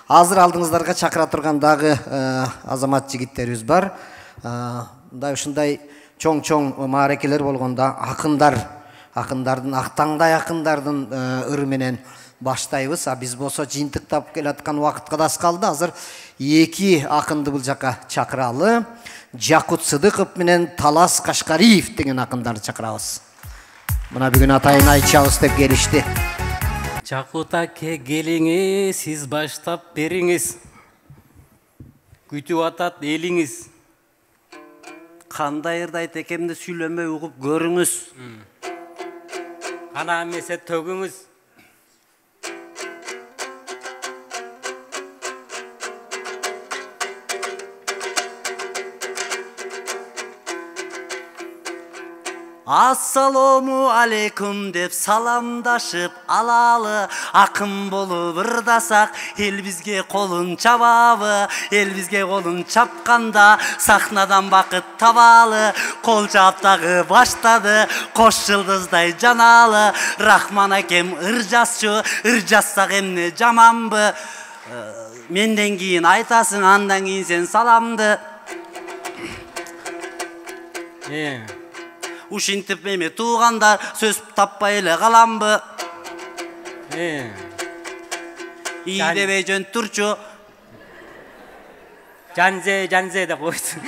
Азыр алдыңыздарга чакыра турган дагы азамат жигиттерибиз бар. Мындай ушундай чоң маарекелер болгондо акындардын актаңдай акындардын ыры менен баштайбыз. Биз болсо жыйынтыктап келаткан убакытка да аз калды. Азыр эки акынды бул жака чакыралы. Жакут Сыдыков менен Талас Кашкариев деген акындарды чакырабыз. Мына бүгүн атайын айтчабыз деп келишти. Жакут аке келиңиз, сиз баштап бериңиз. Күтүп атат элиңиз. Кандай ырдайт экемди сүйлөмөй угуп көрүңүз. Ана эмесе төгүңүз. Ассаламу алейкум деп саламдашып алалы, акын болуп ырдасак, эл бизге колун чабабы, эл бизге колун чапканда сахнадан бакыт табалы, кол чаптагы баштады, кош жылдыздай жаналы, Рахман акем ыр жазчу, ыр жазсак эмне жаманбы, менден кийин айтасың, андан кийин сен саламды. Ушинтип эми туугандар сөз таппай эле каламбы. И дебей жөн турчу. Жанзе деп койсун.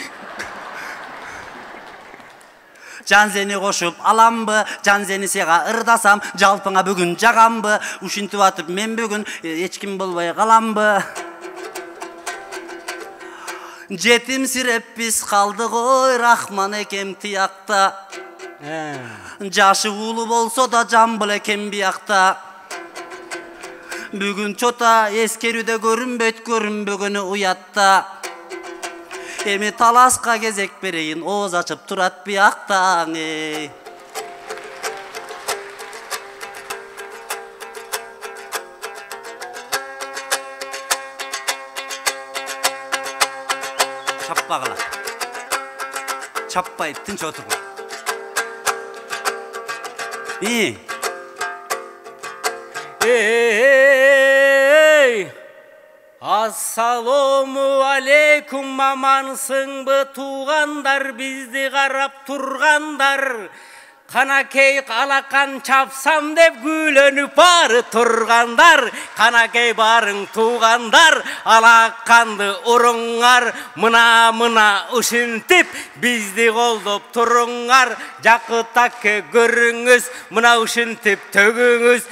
Жанзени кошуп аламбы, жанзени сага ырдасам, жалпыңа бүгүн жагамбы. Ушинтип атып мен бүгүн эч ким болбой каламбы. Жетимсиреп биз калдык ой, Рахман экем тиякта. Жашы улуу болсо да жамбыл экен биякта. Бүгүн чота эскерүүдө көрүнбөгөнү уятта. Эми Таласка кезек берейин, ооз ачып турат биякта. Чаппагыла. Чаппай, тынч отургула. Ассаламу алейкум, амансыңбы туугандар, бизди карап тургандар. Канакей алакан чапсам деп күлөнүп бары тургандар. Канакей барың туугандар, алаканды уруңар. Мына ушинтип бизди колдоп туруңар. Жакут аке көрүңүз, мына ушинтип төгүңүз.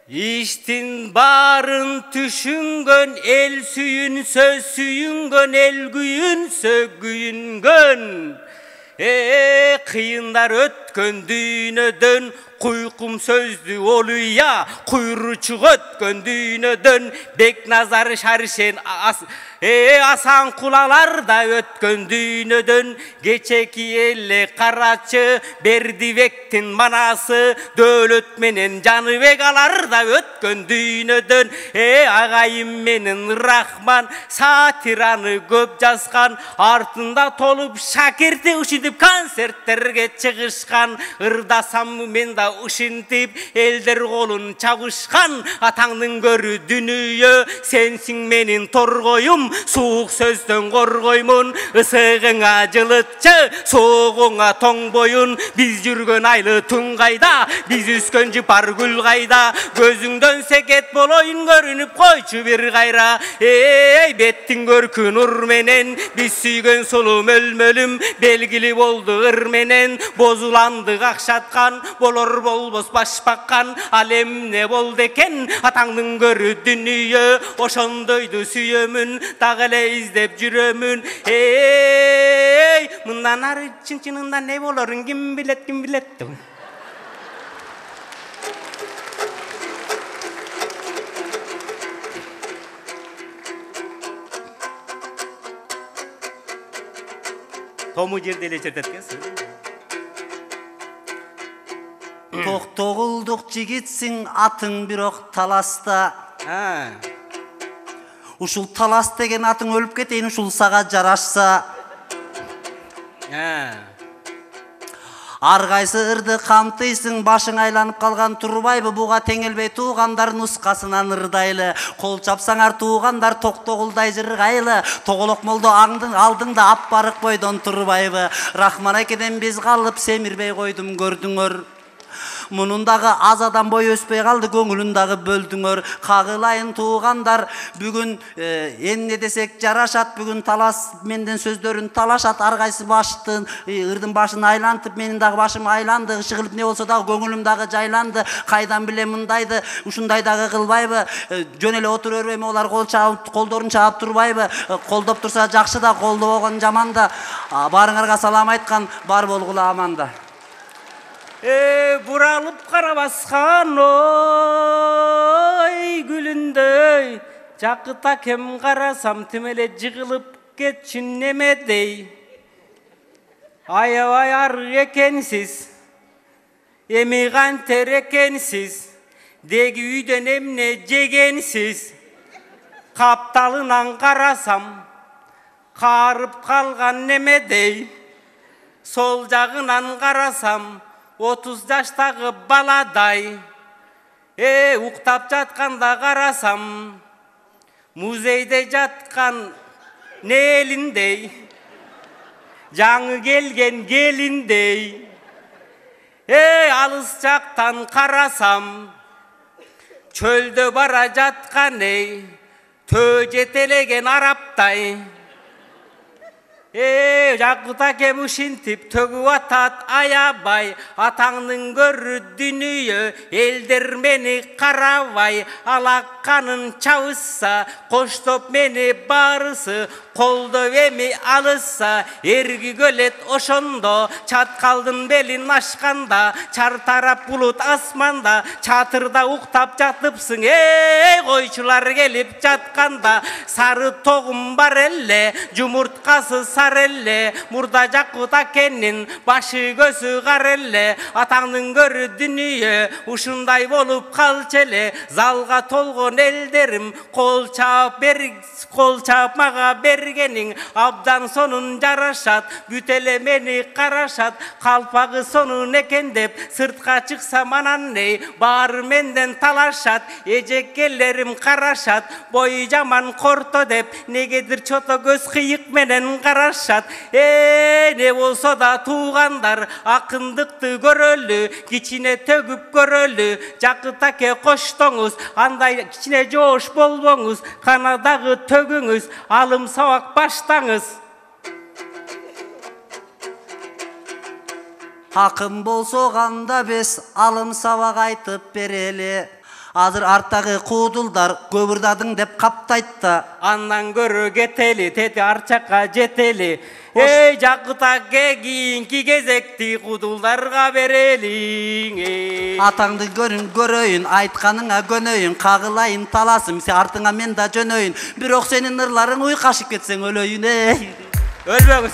Иштин барын түшүнгөн, эл сүйүнсө сүйүнгөн, эл күйүнсө күйүнгөн. Кыйындар өткөн дүйнөдөн, куйкум сөздү олуя, куйручук өткөн дүйнөдөн. Бекназар Шаршен асан кулалар да өткөн дүйнөдөн. Кечеки эле карачы, Бердибектин манасы, Дөөлөт менен Жаныбек алар да өткөн дүйнөдөн. Агайым менен Рахман сатираны көп жазган, артында толуп шакирти ушинтип концерттерге чыгышкан. Ырдасам мен да ушинтип элдер колун чабышкан. Атаңдын көрү дүнүйө, сенсиң менин торгоюм. Суук сөздөн коргоймун, ысыгыңа жылытчы, соогуңа тоң боюн. Биз жүргөн айлы түн кайда, биз үскөн жыпар гүл кайда. Көзүңдөн секет болоюн көрүнүп койчу бир кайра. Беттиң көркүн ур менен, биз сүйгөн сулуу мөлмөлүм. Белгили болду ыр менен, бозуландык акшаткан. Болор болбос баш баккан, ал эмне болду экен? Атаңдын көрү дүнүйө, ошондойду сүйөмүн. Дагы эле издеп жүрөмүн. Мындан ары чын-чынында не болорун ким билет. Тому жерде эле чертеткенсиң. Токтогулдук жигитсиң, атың бирок Таласта. Ушул Талас деген атың өлүп кетейин, ушул сага жарашса. Ар кайсы ырды камтыйсың, башың айланып калган турбайбы, буга теңелбей туугандар нускасынан ырдайлы. Кол чапсаңар туугандар токтогулдай жыргайлы. Тоголок молдо алдыңда аппарык бойдон турбайбы. Рахман акеден биз калып семирбей койдум көрдүңөр. Мунун дагы аз адам бой өспөй калды, көңүлүн дагы бөлдүңөр. Кагылайын туугандар, бүгүн эмне десек жарашат, бүгүн талас менден сөздөрүн талашат. Ар кайсы баштын ырдын башын айлантып, менин дагы башым айланды. Ышыгылып не болсо дагы көңүлүм дагы жайланды. Кайдан билем мындайды, ушундай дагы кылбайбы? Жөн эле отура бербейми, олар колдорун чаап турбайбы? Колдоп турса жакшы да, колдобогон жаман да. Барыңарга салам айткан, бар болгула аманда. Buralып кара баскан ой гүлүндөй, жакыта кем карасам тим эле жыгылып кетчүн немедей. Аябай арык экенсиз, эми кантер экенсиз, деги үйдөн эмне жегенсиз. Капталынан карасам, карып калган немедей. Сол жагынан карасам, 30 жаштагы баладай. Уктап жатканда карасам, музейде жаткан нелиндей, жаңы келген келиндей. Алыс жактан карасам, чөлдө бара жаткан төө жетелеген араптай. Жакыт акем ушинтип төгүп атат аябай, атаңдын көрү дүнүйө, элдер мени карабай. Алакканын чабышса, коштоп мени барысы, колдоп эми алышса. Эрги көлөт ошондо, чаткалдын белин ашканда, чар тарап булут асманда, чатырда уктап жатыпсың. Койчулар келип жатканда, сары тогум бар эле, жумурткасы сарелле, мурда Жакыт акенин башы көзү карелле. Атаңдын көрү дүнүйө ушундай болуп калчу эле. Залга толгон элдерим, кол чаап мага бергениң абдан сонун жарашат. Бүт эле мени карашат, калпагы сонун экен деп сыртка чыксам анан баары менден талашат. Эжеккелерим карашат, бою жаман корто деп, негедир чото көз кыйык менен карашат. Не болсо да туугандар, акындыкты көрөлү, кичине төгүп көрөлү. Жакыт аке коштоңуз, андай кичине жоош болбоңуз, канадагы төгүңүз, алым сабак баштаңыз. Акын болсо канда бес, алым сабак айтып берели. Азыр арттагы куудулдар көбүрдадың деп каптайт да. Андан көрө кетели, тети арчакка жетели. Жакыт аке кийинки кезекти куудулдарга берелиң. Атаңды көрөйүн, айтканыңа көнөйүн, кагылайын таласым, артыңа мен да жөнөйүн. Бирок сенин ырларың уйкашып кетсең өлөйүн. Өлбөңүз.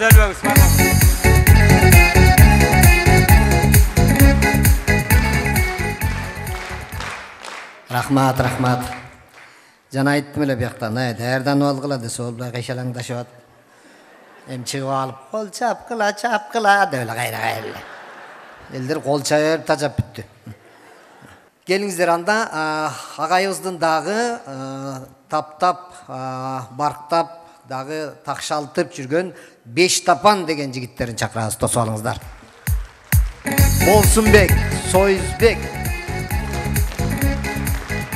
Рахмат. Жана айттым эле бияктан, даярданып алгыла десе болбой кайшалаңдашып атып. Эми чыгып алып, кол чапкыла деп эле кайра. Элдер кол чайып тажап бүттү. Келиңиздер анда агайыбыздын дагы таптап, барктап, дагы такшалтып жүргөн Беш Тапан деген жигиттерин чакырабыз, тосуп алыңыздар. Болсунбек, Союзбек.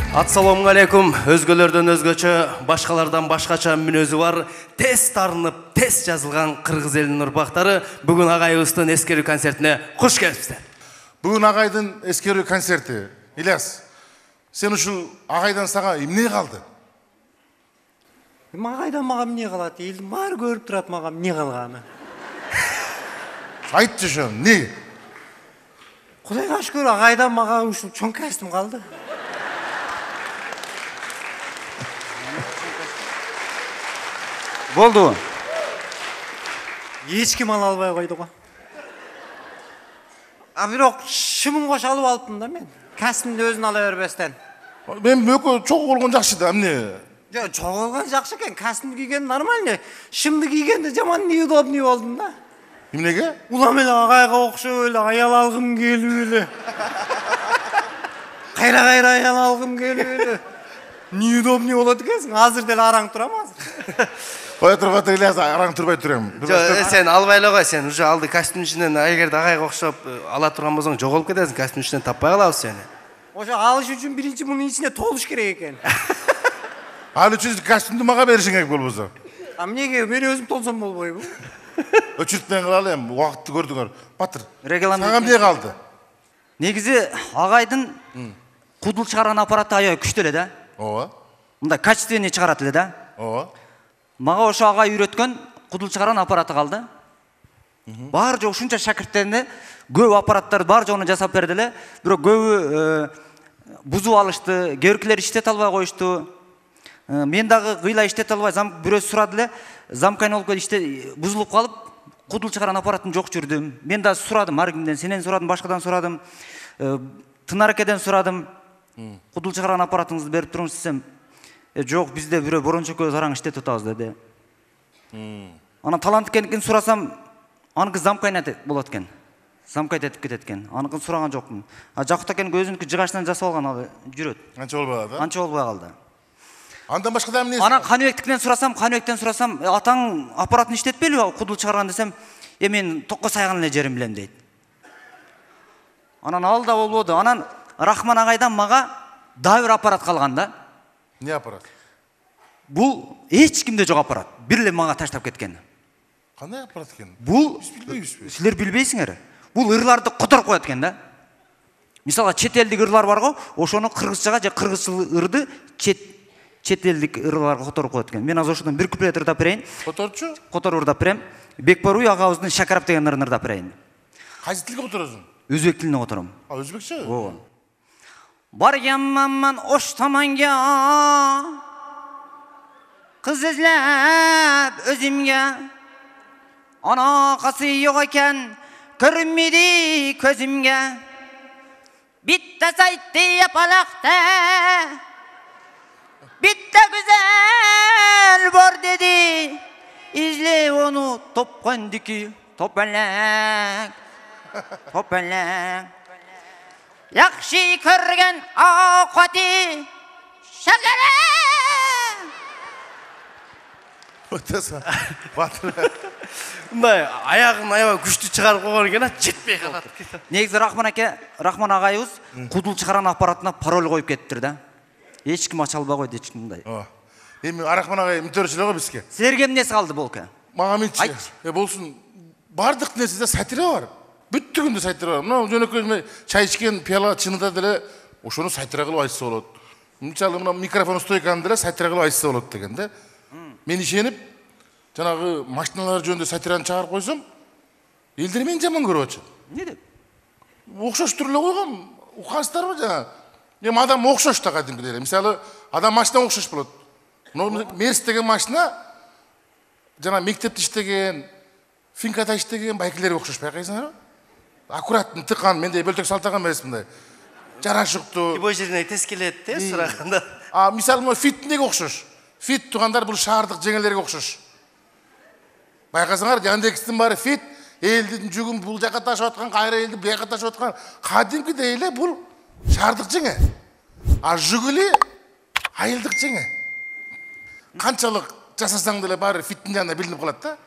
Ассаламу алейкум. Өзгөлөрдөн өзгөчө, башкалардан башкача мүнөзү бар, тез тарынып, тез жазылган кыргыз элинин урпактары бүгүн агайыбыздын эскерүү концертине куш келипсиздер. Бүгүн агайдын эскерүү концерти. Ильяс, сен ушул агайдан сага эмне калды? Агайдан мага эмне калат? Элдин баары көрүп турат мага эмне калганы. Айтчы ошо, эмне? Кудайга шүкүр, агайдан мага ушул чоң костюм калды. Болду. Эч ким ала албай койду го. Бирок шымын кош алып алыптым да мен. Костюмду өзүн ала бербестен. Мен мөкө чогуу болгон жакшы да, эмне? Жок, чогуу болгон жакшы экен. Костюмду кийген нормально. Шымды кийгенде жаман неудобный болдум да. Эмнеге? Улам эле агайга окшоп эле аял алгым келип эле. Кайра аял алгым келип эле. Неудобный болот экенсиң. Азыр деле араң турам азыр. Коя турган Ильяс, араң турбай турам. Сен албай эле кой, сен уже алды костюм ичинен эгерде агайга окшоп ала турган болсоң жоголуп кетесиң, костюм ичинен таппай калабыз сени. Ошо алыш үчүн биринчи мунун ичине толуш керек экен. Ал үчүн костюмду мага беришиң керек болбосо. А эмнеге мен өзүм толсом болбойбу? Өчүртпөң кылалы эми, убакытты көрдүңөр. Батыр. Регламент. Сага эмне калды? Негизи агайдын кудул чыгарган аппараты аябай күчтүү эле да. Ооба. Мындай качественный чыгарат эле да. Ооба. Мага ошо агай үйрөткөн кудул чыгарган аппараты калды. Бар жок ушунча шакирттерине көп аппараттар бар жогуну жасап берди эле. Бирок көбү бузуп алышты, кээбиркилер иштете албай коюшту. Мен дагы кыйла иштете албай, бирөөсү сурады эле, замкайын болуп кетип бузулуп калып, кудул чыгарган аппаратын жок жүрдүм. Мен да сурадым, ар кимден, сенен сурадым, башкадан сурадым, Тынар экеден сурадым. Кудул чыгарган аппаратыңызды берип туруңуз десем, жок, бизде бирөө борончо көз араң иштетип атабыз деди. Анан талант экендигин сурасам, аныкы замкайын болот экен. Замкайт этип кетет экен. Аныкын сураган жокмун. Жакут экен өзүнүкү жыгачынан жасап алган, ал жүрөт. Анча болбой калды. Анча болбой калды. Андан башка да эмне? Анан Каныбектикинен сурасам, атаң аппаратын иштетпейби кудул чыгарган десем, мен токко сайган эле жерин билем дейт. Анан ал да болбоду. Анан Рахман агайдан мага дагы бир аппарат калган да. Не аппарат? Бул эч кимде жок аппарат. Бир эле мага таштап кеткен. Кандай аппарат экен? Бул Билбейбизби? силер билбейсиңер. Бул ырларды которуп коет экен да. Мисалы чет элдик ырлар бар го, ошону кыргызчага же кыргызчыл ырды чет элдик ырларга которуп коет экен. Мен азыр ошондон бир куплет ырдап берейин. Которчу? Которуп ырдап берем. Бекбаруй агабыздын Шакарап деген ырын ырдап берейин. Кайсы тилге которосуң? Өзбек тилине котором. Өзбекче? Ооба. Барганман ош таманга, кыз излеп өзүмгө. Анакасы жок экен, көрүнмөдү көзүмгө. Битте сайтты япалакта, битте güzel бар деди. Излеп ону топкондуки, топелек. Якшы көрген акыты шакара. Өтөсүң. Батыр. Мындай аягын аябай күчтүү чыгарып койгон экен, жетпей калат. Негизи Рахман агайыбыз кудул чыгарган аппаратына пароль коюп кетиптир да. Эч ким ача албай койду, эч ким мындай. Эми Рахман агай мынтөрчү эле го бизге. Силерге эмнеси калды болка? Мага мынчы. Болсун. Бардык нерседе сатира бар. Бүттүгүндө сатира бар. Мына жөнөкөй чай ичкен пияла чыныда деле ошону сатира кылып айтса болот. Мынчалы мына микрофон стойканы деле сатира кылып айтса болот деген да. Мен ишенип, жанагы машиналар жөнүндө сатираны чыгарып койсом, элдер мени жаман көрүп атышат. Эмне деп? Окшоштур эле койгом. Укасыздарбы жана? Эми адам окшош да кадимкидей эле. Мисалы, адам машина окшош болот. Мына Мерс деген машина жана мектепте иштеген, Финкада иштеген байкелерге окшош байкайсыңарбы? Аккуратный тыккан, мендей бөлтөк салтаган эмес мындай. Жарашыктуу. Бой жерине тез келет, сураганда. Мисалы, фиттинеге окшош. Фит тугандар бул шаардык жеңелерге окшош. Байкасаңар, Яндекстин баары фит, элдин жүгүн бул жака ташып аткан, кайра элди бияка ташып аткан, кадимкидей эле бул шаардык жеңе. Жүгүлү айылдык жеңе. Канчалык жасасаң деле баары фиттин жанында билинип калат да.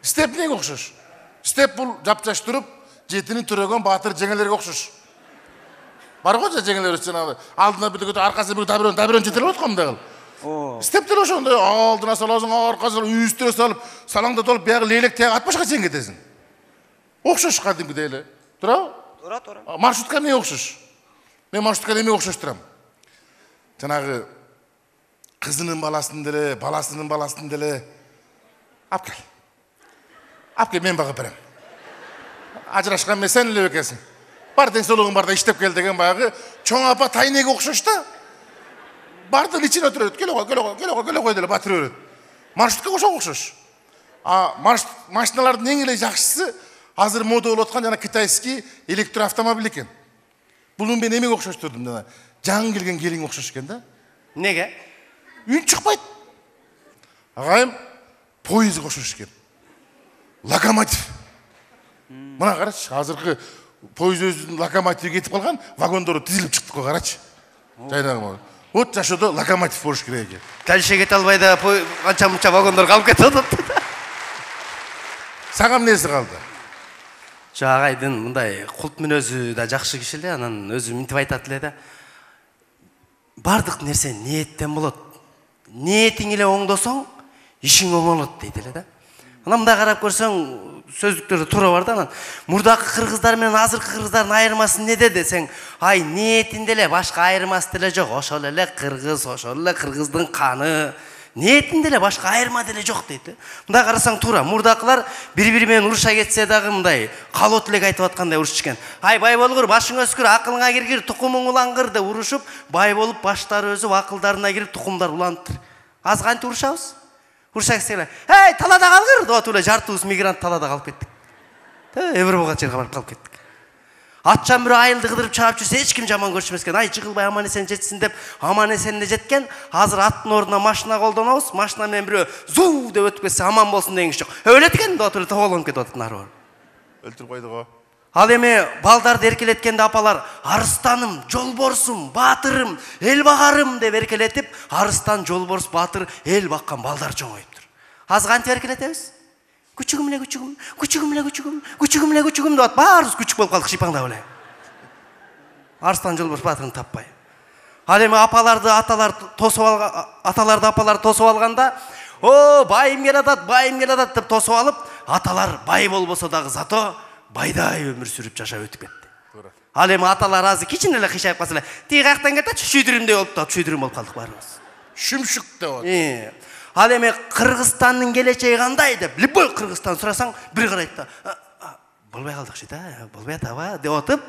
Степнеге окшош. Степ бул жапжаш туруп, жетини төрөгөн баатыр жеңелерге окшош. Бар го жеңелер жанагы алдына бүтүп аркасына бүтүп дабирон жетелеп аткан мындай кылып. Степ деле ошондой алдына саласың, аркасына үстүрө салып, салаңда толуп биягы лейлек тияк атпашка чейин кетесиң. Окшош кадимкидей эле. Турабы? Тура. Маршрутка эмне окшош? Мен маршрутка эмне окшоштурам? Жанагы кызынын баласын деле, баласынын баласын деле алып кел. Алып кел, мен багып берем. Ажырашкан эмес сен эле экенсиң. Бар деңсоолугуң барда иштеп кел деген баягы чоң апа тайнеге окшош да. Барды ичине отурат. Келе кой деле батыр өрөт. Маршрутка окшош. Машиналардын эң эле жакшысы азыр мода болуп аткан жана китайский электроавтомобиль экен. Бул мен эмеге окшоштурдум жана жаңы келген келиң окшош экен да. Неге? Үн чыкпайт. Агайым поездге окшош экен. локомотив. Мына қарашы, қазіргі пойыз өзінің локомотиві кетіп қалған, вагондары тізіліп шықты қой, қарашы. Жайнағы вот жашоодо локомотив болуш керек экен. Дальше кете албай да анча-мунча вагондар калып кетип атат. Сага эмнеси калды? Агайдын мындай култ мүнөзү да жакшы киши эле, анан өзү мынтип айтат эле да. Бардык нерсе ниеттен болот. Ниетиң эле оңдосоң, ишиң оңолот дейт эле да. Анан мындай карап көрсөң, сөздүктөрдө туура бар да, анан мурдакы кыргыздар менен азыркы кыргыздардын айырмасы неде десең, ай ниетинде эле башка айырмасы деле жок, ошол эле кыргыз, ошол эле кыргыздын каны. Ниетинде эле башка айырма деле жок дейт. Мындай карасаң туура, мурдакылар бири-бири менен уруша кетсе дагы мындай калот элек айтып аткандай урушчу экен. Ай бай болгур, башың өскүр, акылыңа киргир, тукумуң улангыр деп урушуп, бай болуп баштары өзүп акылдарына кирип тукумдар уланып. Аз кантип урушабыз? Урушаксыла. Эй, талада калгыр деп атып эле жартыбыз мигрант талада калып кеттик. Европага жерге барып калып кеттик. Атчан бирөө айылды кыдырып чыгып жүрсө эч ким жаман көрүшмөс экен. Ай жыгылбай аман эсен жетсин деп аман эсен жеткен. Азыр аттын ордуна машина колдонобуз. Машина менен бирөө зуу деп өтүп кетсе аман болсун деген киши жок. Өлөт экен деп атып эле тоголонуп кетип атат нары бар. Өлтүрүп койду го. Ал эми балдарды эркелеткенде апалар арыстаным, жолборсум, баатырым, эл багарым деп эркелетип, арыстан, жолборс, баатыр, эл баккан балдар чоңоюптур. Аз кантип эркелетебиз? Күчүгүм эле күчүгүм, күчүгүм эле күчүгүм, күчүгүм эле күчүгүм деп баарыбыз күчүк болуп калдык шипаңдап эле. Арыстан, жолборс, баатырын таппай. Ал эми апаларды аталар тосуп алган, аталарды апалар тосуп алганда, "О, байым келатат" деп тосуп алып, аталар бай болбосо дагы зато байдай өмүр сүрүп жашап өтүп кетти. Ал эми аталар азыр кичине эле кыйшайып калса эле, "Тиги каяктан кетет, шүйдүрүмдөй болуп атат", шүйдүрүм болуп калдык баарыбыз. Шүмшүк деп атат. Ал эми Кыргызстандын келечеги кандай деп, любой Кыргызстан сурасаң, бир карайт да, "Болбой калдык ши да, болбой атабы" деп атып,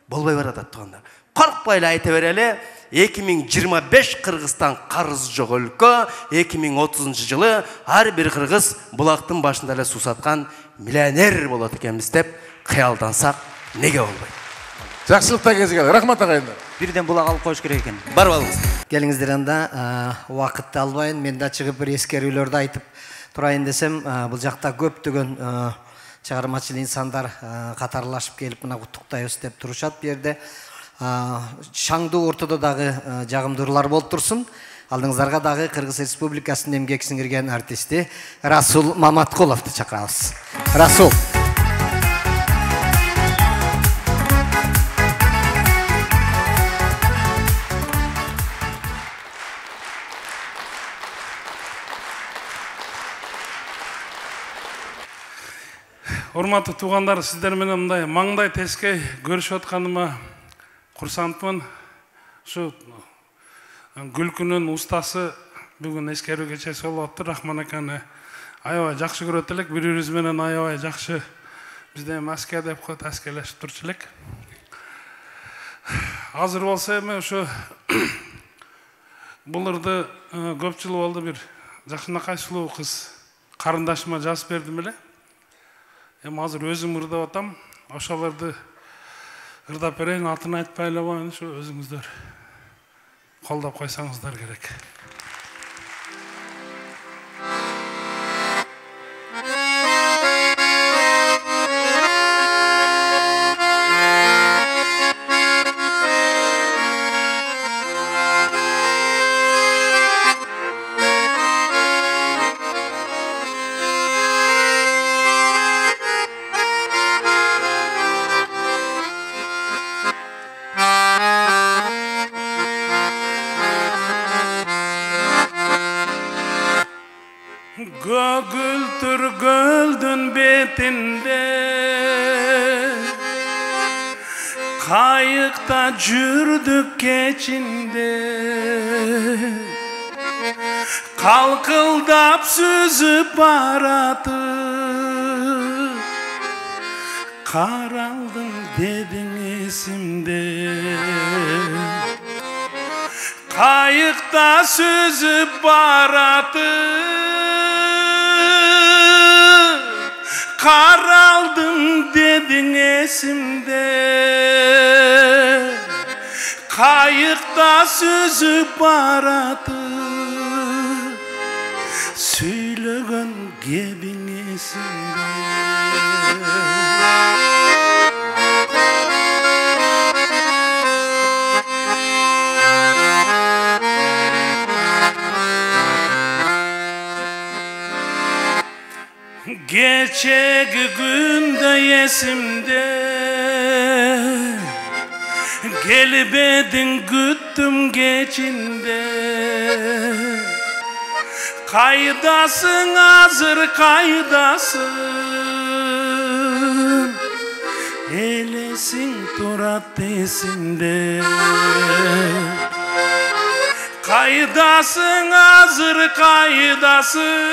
болбой баратат тугандар. Коркпой эле айта берели, 2025 Кыргызстан карыз жок өлкө, 2030 жылы ар бир кыргыз булактын башында эле суу саткан миллионер болот экенбиз деп кыялдансак, неге болбойт? Жакшылыкта кезиге. Рахмат агайындар. Бирден булак алып коюш керек экен. Барып алыңыз. Келиңиздер анда, убакытты албайын, мен да чыгып бир эскерүүлөрдү айтып турайын десем, бул жакта көптөгөн чыгармачыл инсандар катарлашып келип мына куттуктайбыз деп турушат бу жерде. Шаңдуу ортодо дагы жагымдуулар болуп турсун. Алдыңыздарга дагы Кыргыз Республикасынын эмгек сиңирген артисти Расул Маматкуловду чакырабыз. Расул. Урматтуу туугандар, сиздер менен мындай маңдай тескей көрүшүп атканыма курсантмын. Ушу күлкүнүн устасы бүгүн эскерүү кечеси болуп атты. Рахман аканы аябай жакшы көрөт элек, бири-бирибиз менен аябай жакшы бизде маска деп коет, аскерлешип турчу элек. Азыр болсо эми ушу бул ырды көп жыл болду, бир жакшынакай сулуу кыз карындашыма жазып бердим эле. Эми азыр өзүм ырдап атам, ошолорду ырдап берейин, атын айтпай эле коеюн, ушу өзүңүздөр колдоп койсоңуздар керек. Kogültür göldün betinde, kayıkta jürdük keçinde, kalkıldap süzüp baratı, karaldım dedin esimde. Kayıkta süzüp baratı, karaldım dedin esimde. Kayıkta süzüp baratı, söylegen gebin esimde. Geçegi günde yesimde gelibedin güttüm geçinde kaydasın hazır kaydasın elesin turat desinde kaydasın hazır kaydasın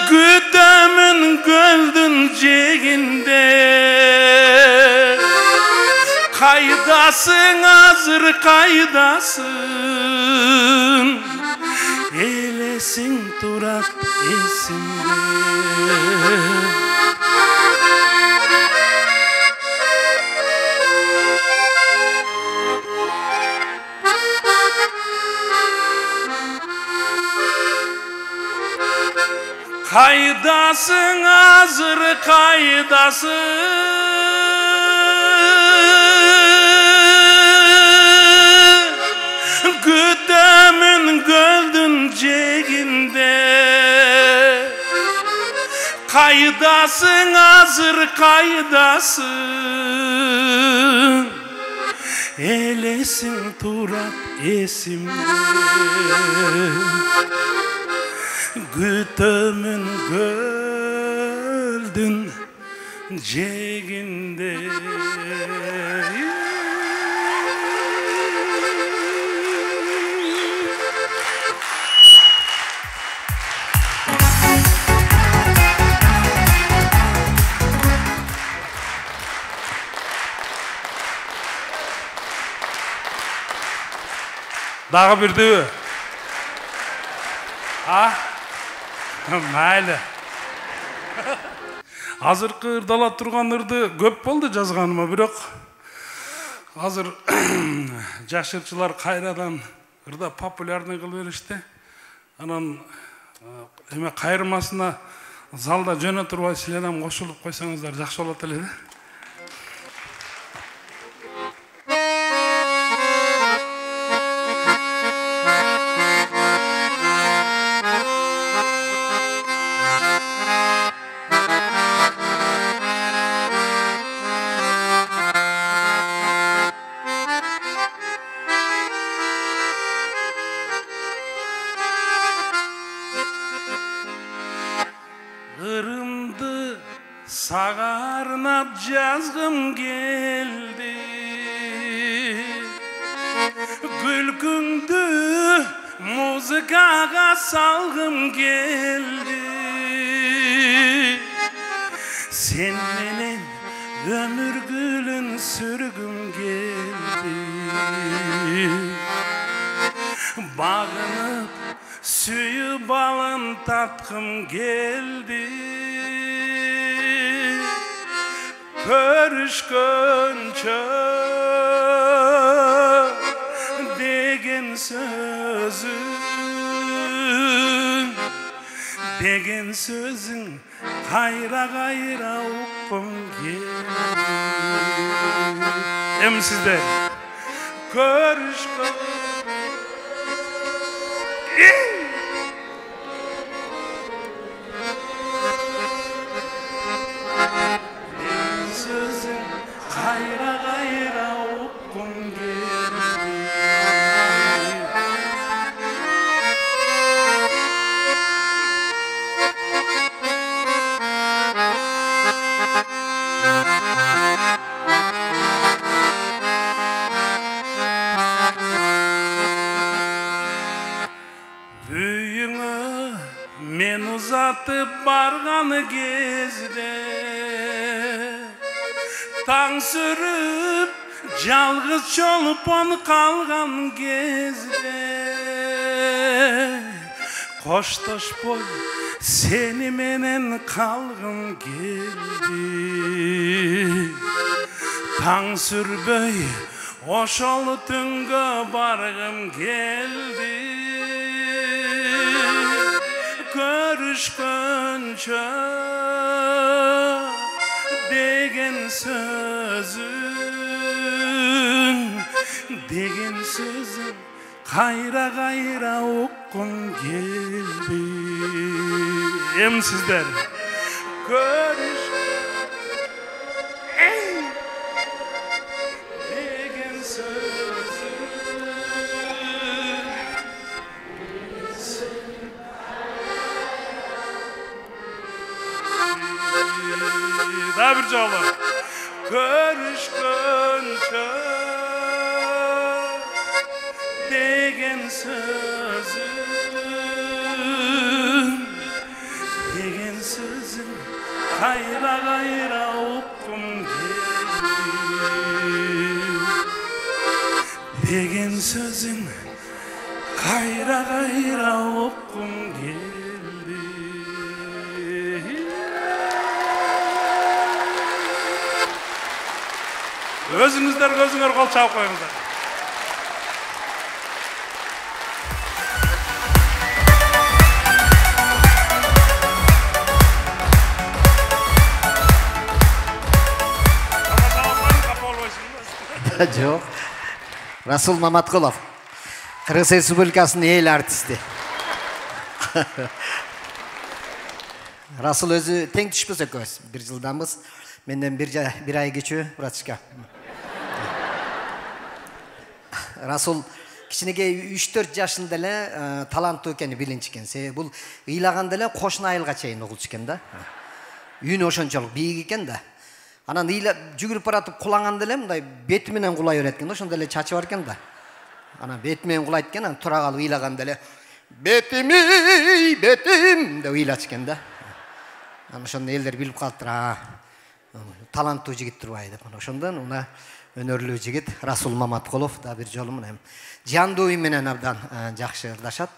güdümün göldün ceginde kaydasın hazır kaydasın elesin turak esinde kaydasın hazır kaydasın güdümün göldün ceginde kaydasın hazır kaydasın elesin turak esimde gütümün göldün ceginde Dağı birdi. Ha? Mayli. Азыркы ырдала турган ырды көп болду жазганыма, бирок азыр жаш ырчылар кайрадан ырда популярный кылып беришти. Анан эме кайрмасына залда жөнө турбай силерден кошулуп койсоңуздар жакшы болот эле. Irımdı sağarnap жазgım geldi, Gülkündü muzikaga salgım geldi. Sen menen ömür gülün sürgüm geldi. Bağınıp süyü balın tatqım geldi. Körüşkönçö degen sözün kayra kayra uqqum geldi. Hem sizler körüşkön Kayra kayra uqqum geldi. Büyüğüne men uzatıp bargan gezde Taң sürüp жалгыз çolpon kalgan gezde Koştoşpoy seni menen kalgım geldi. Taң sürböy oşol tüngö bargım geldi. görüşkönçe degen sözün kayra kayra okkun geldi. Hem sizler görüş degen sözün daha bir jolu görüşkönçe degen sözün kayra kayra okum geldi. Degen sözün kayra kayra okum geldi. Özünüzler gözüңөр kol çabıp koyuңуздар. Жоқ. Расул Маматқұлов. Қырғыз Республикасының ел артисти. Расул өзі тең түшпөс экөөбүз. Бир жылданбыз. Менден бир ай кечүү, братчика. Расул кичинекей 3-4 жашында эле таланттуу экени билинчү экен. Бул ыйлаганда эле кошуна айылга чейин угулчу экен да. Үйүнө ошончолук бийик экен да. Анан жүгүрүп баратып куланганда эле мындай бети менен кулай берет экен да, ошондо эле чачы бар экен да. Анан бети менен кулайт экен, анан тура калып ыйлаганда эле бетим бетим деп ыйлачу экен да. Анан ошондо элдер билип калыптыр, таланттуу жигит турбайбы деп. Ошондон мына өнөрлүү жигит Расул Маматқұлов да бир жолу менен жандуу үй менен абдан жакшы ырдашат.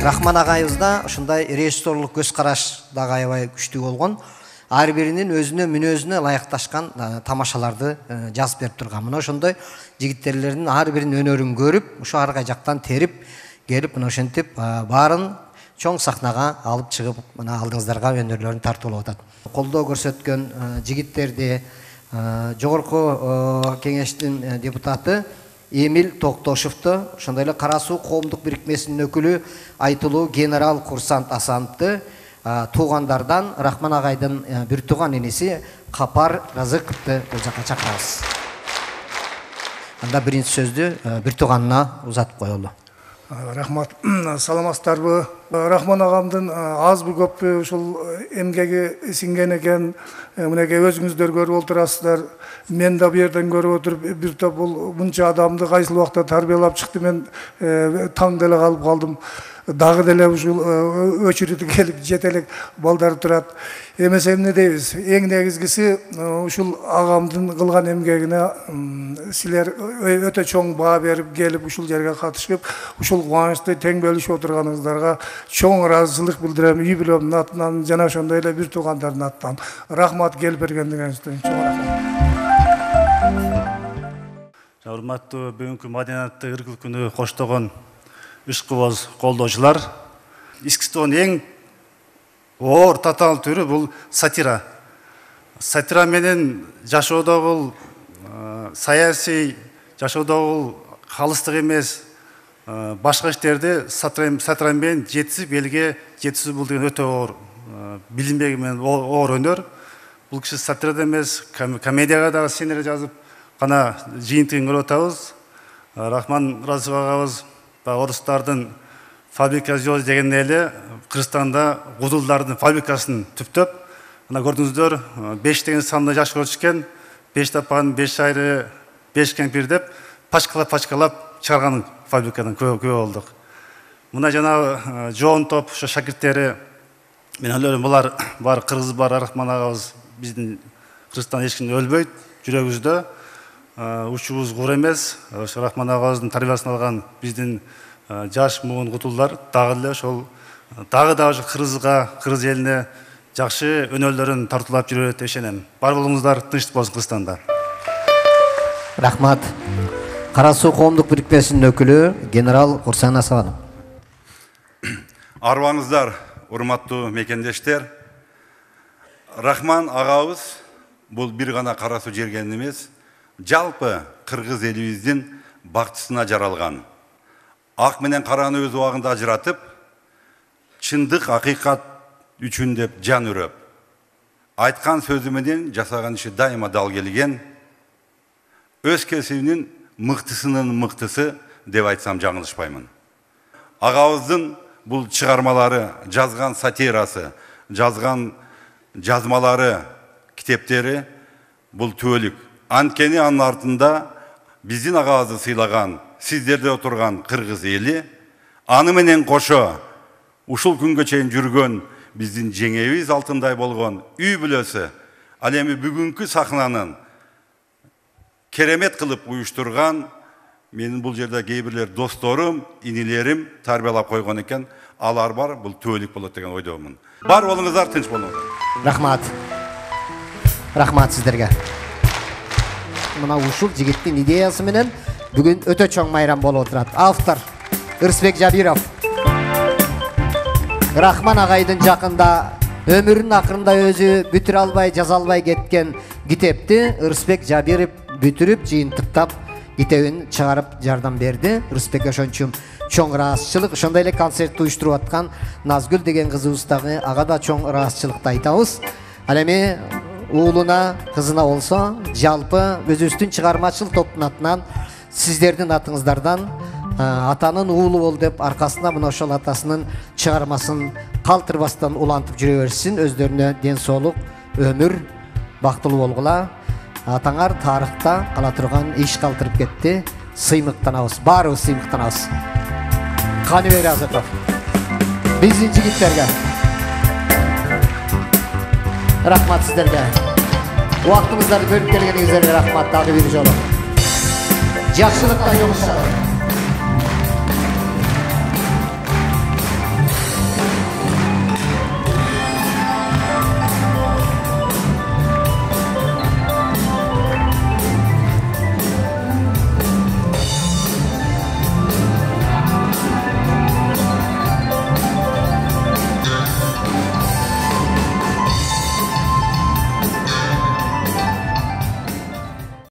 Рахман агайыбыз да ушундай режиссерлук көз караш дагы аябай күчтүү болгон. Ар биринин өзүнө мүнөзүнө ылайыкташкан тамашаларды жазып берип турган. Мына ошондой жигиттерлердин ар биринин өнөрүн көрүп, ошо аркай жактан терип келип, мына ошентип баарын чоң сахнага алып чыгып, мына алдыңыздарга өнөрлөрүн тартуулап атат. Колдоо көрсөткөн жигиттерди жогорку кеңештин депутаты Эмил Токтошевду, ошондой эле Кара суу коомдук бирикмесинин өкүлү айтылуу генерал Курсант Асановду, туугандардан Рахман агайдын бир тууган иниси Капар Разыковду бул жака чакырабыз. Анда биринчи сөздү бир тууганына узатып коелу. Рахмат, саламатсыздарбы? Рахман агамдын азбы көппү ушул эмгеги сиңген экен. Мынеке өзүңүздөр көрүп отурасыздар. Мен да бу жерден көрүп отуруп, бир топ бул мынча адамды кайсыл убакта тарбиялап чыкты, мен таң деле калып калдым. Дагы деле ушул өчүрүтү келип жетелек балдар турат. Эмесе эмне дейбиз? Эң негизгиси ушул агамдын кылган эмгегине силер өтө чоң баа берип келип ушул жерге катышып, ушул кубанычты тең бөлүшүп отурганыңыздарга чоң ыраазычылык билдирем. Үй бүлөмдүн атынан жана ошондой эле бир туугандардын атынан рахмат келип бергендиңизден чоң рахмат. Урматтуу бүгүнкү маданияттык ыргыл күнү коштогон ишкыбоз колдоочулар, искусствонун эң оор татаал түрү бул сатира. Сатира менен жашоодогу саясий жашоодогу калыстык эмес башка иштерди сатира менен жетип элге жеткизүү бул деген өтө оор билинбеги менен оор өнөр. Бул киши сатирада эмес, комедияга дагы сценарий жазып гана жыйынтыгын көрүп атабыз. Рахман Разыв агабыз орустардын фабрика жоз деген эле Кыргызстанда кудулдардын фабрикасын түптөп, ана көрдүңүздөр 5 деген санды жаш көрүшкөн, 5 тапан, 5 айры, 5 кемпир деп пачкалап чыгарган фабрикадан күбө болдук. Мына жана жоон топ ошо шакирттери, мен ойлойм булар бар кыргыз бар, Рахман агабыз биздин Кыргызстан эч ким өлбөйт, жүрөгүбүздө. Учубуз кур эмес, ошо Рахман агабыздын тарбиясын алган биздин жаш муун кутулдар дагы эле ошол дагы ошо Кыргызга, Кыргыз элине жакшы өнөрлөрүн тартуулап жүрөт деп ишенем. Бар болуңуздар, тынчтык болсун Кыргызстанда. Рахмат. Кара суу коомдук бирикмесинин өкүлү генерал Курсан Асанов. Арбаңыздар, урматтуу мекендештер. Рахман агабыз бул бир гана кара суу жерген эмес, жалпы кыргыз элибиздин бактысына жаралган. Ак менен караны өз убагында ажыратып, чындык акыйкат үчүн деп жан үрөп, айткан сөзү менен жасаган иши дайыма дал келген, өз кесибинин мыктысынын мыктысы деп айтсам жаңылышпаймын. Агабыздын бул чыгармалары, жазган сатирасы, жазган жазмалары, китептери бул түбөлүк. Анткени анын артында биздин агабызды сыйлаган, сиздерде отурган кыргыз эли, аны менен кошо ушул күнгө чейин жүргөн биздин жеңебиз алтындай болгон үй бүлөсү, ал эми бүгүнкү сахнанын керемет кылып уюштурган, менин бул жерде кээ бирлер досторум, инилерим тарбиялап койгон экен, алар бар, бул түбөлүк болот деген ойдомун. Бар болуңуздар, тынч болуңуздар. Рахмат. Рахмат сиздерге. Мына ушул жигиттин идеясы менен бүгүн өтө чоң майрам болуп отурат. Автор Ырысбек Жабиров. Рахман агайдын жакында өмүрүнүн акырында өзү бүтүрө албай, жаза албай кеткен китепти Ырысбек Жабиров бүтүрүп, жыйынтыктап, китебин чыгарып жардам берди. Ырысбекке ошончун чоң ыраазычылык. Ошондой эле концертти уюштуруп аткан Назгүл деген кызыбыз дагы ага да чоң ыраазычылыкты айтабыз. Ал эми уулуна, кызына болсо, жалпы өзүбүздүн чыгармачыл топтун атынан, сиздердин атыңыздардан атанын уулу бол деп аркасына мына ошол атасынын чыгармасын калтырбастан улантып жүрө берсин. Өздөрүнө ден соолук, өмүр бактылуу болгула. Атаңар тарыхта кала турган иш калтырып кетти. Сыймыктанабыз, баарыбыз сыймыктанабыз. Каныбек Азыков. Биздин жигиттерге рахмат сиздерге. Убактыңыздарды бөлүп келгениңиздерге рахмат дагы бир жолу. Жакшылыкта жолугушалы.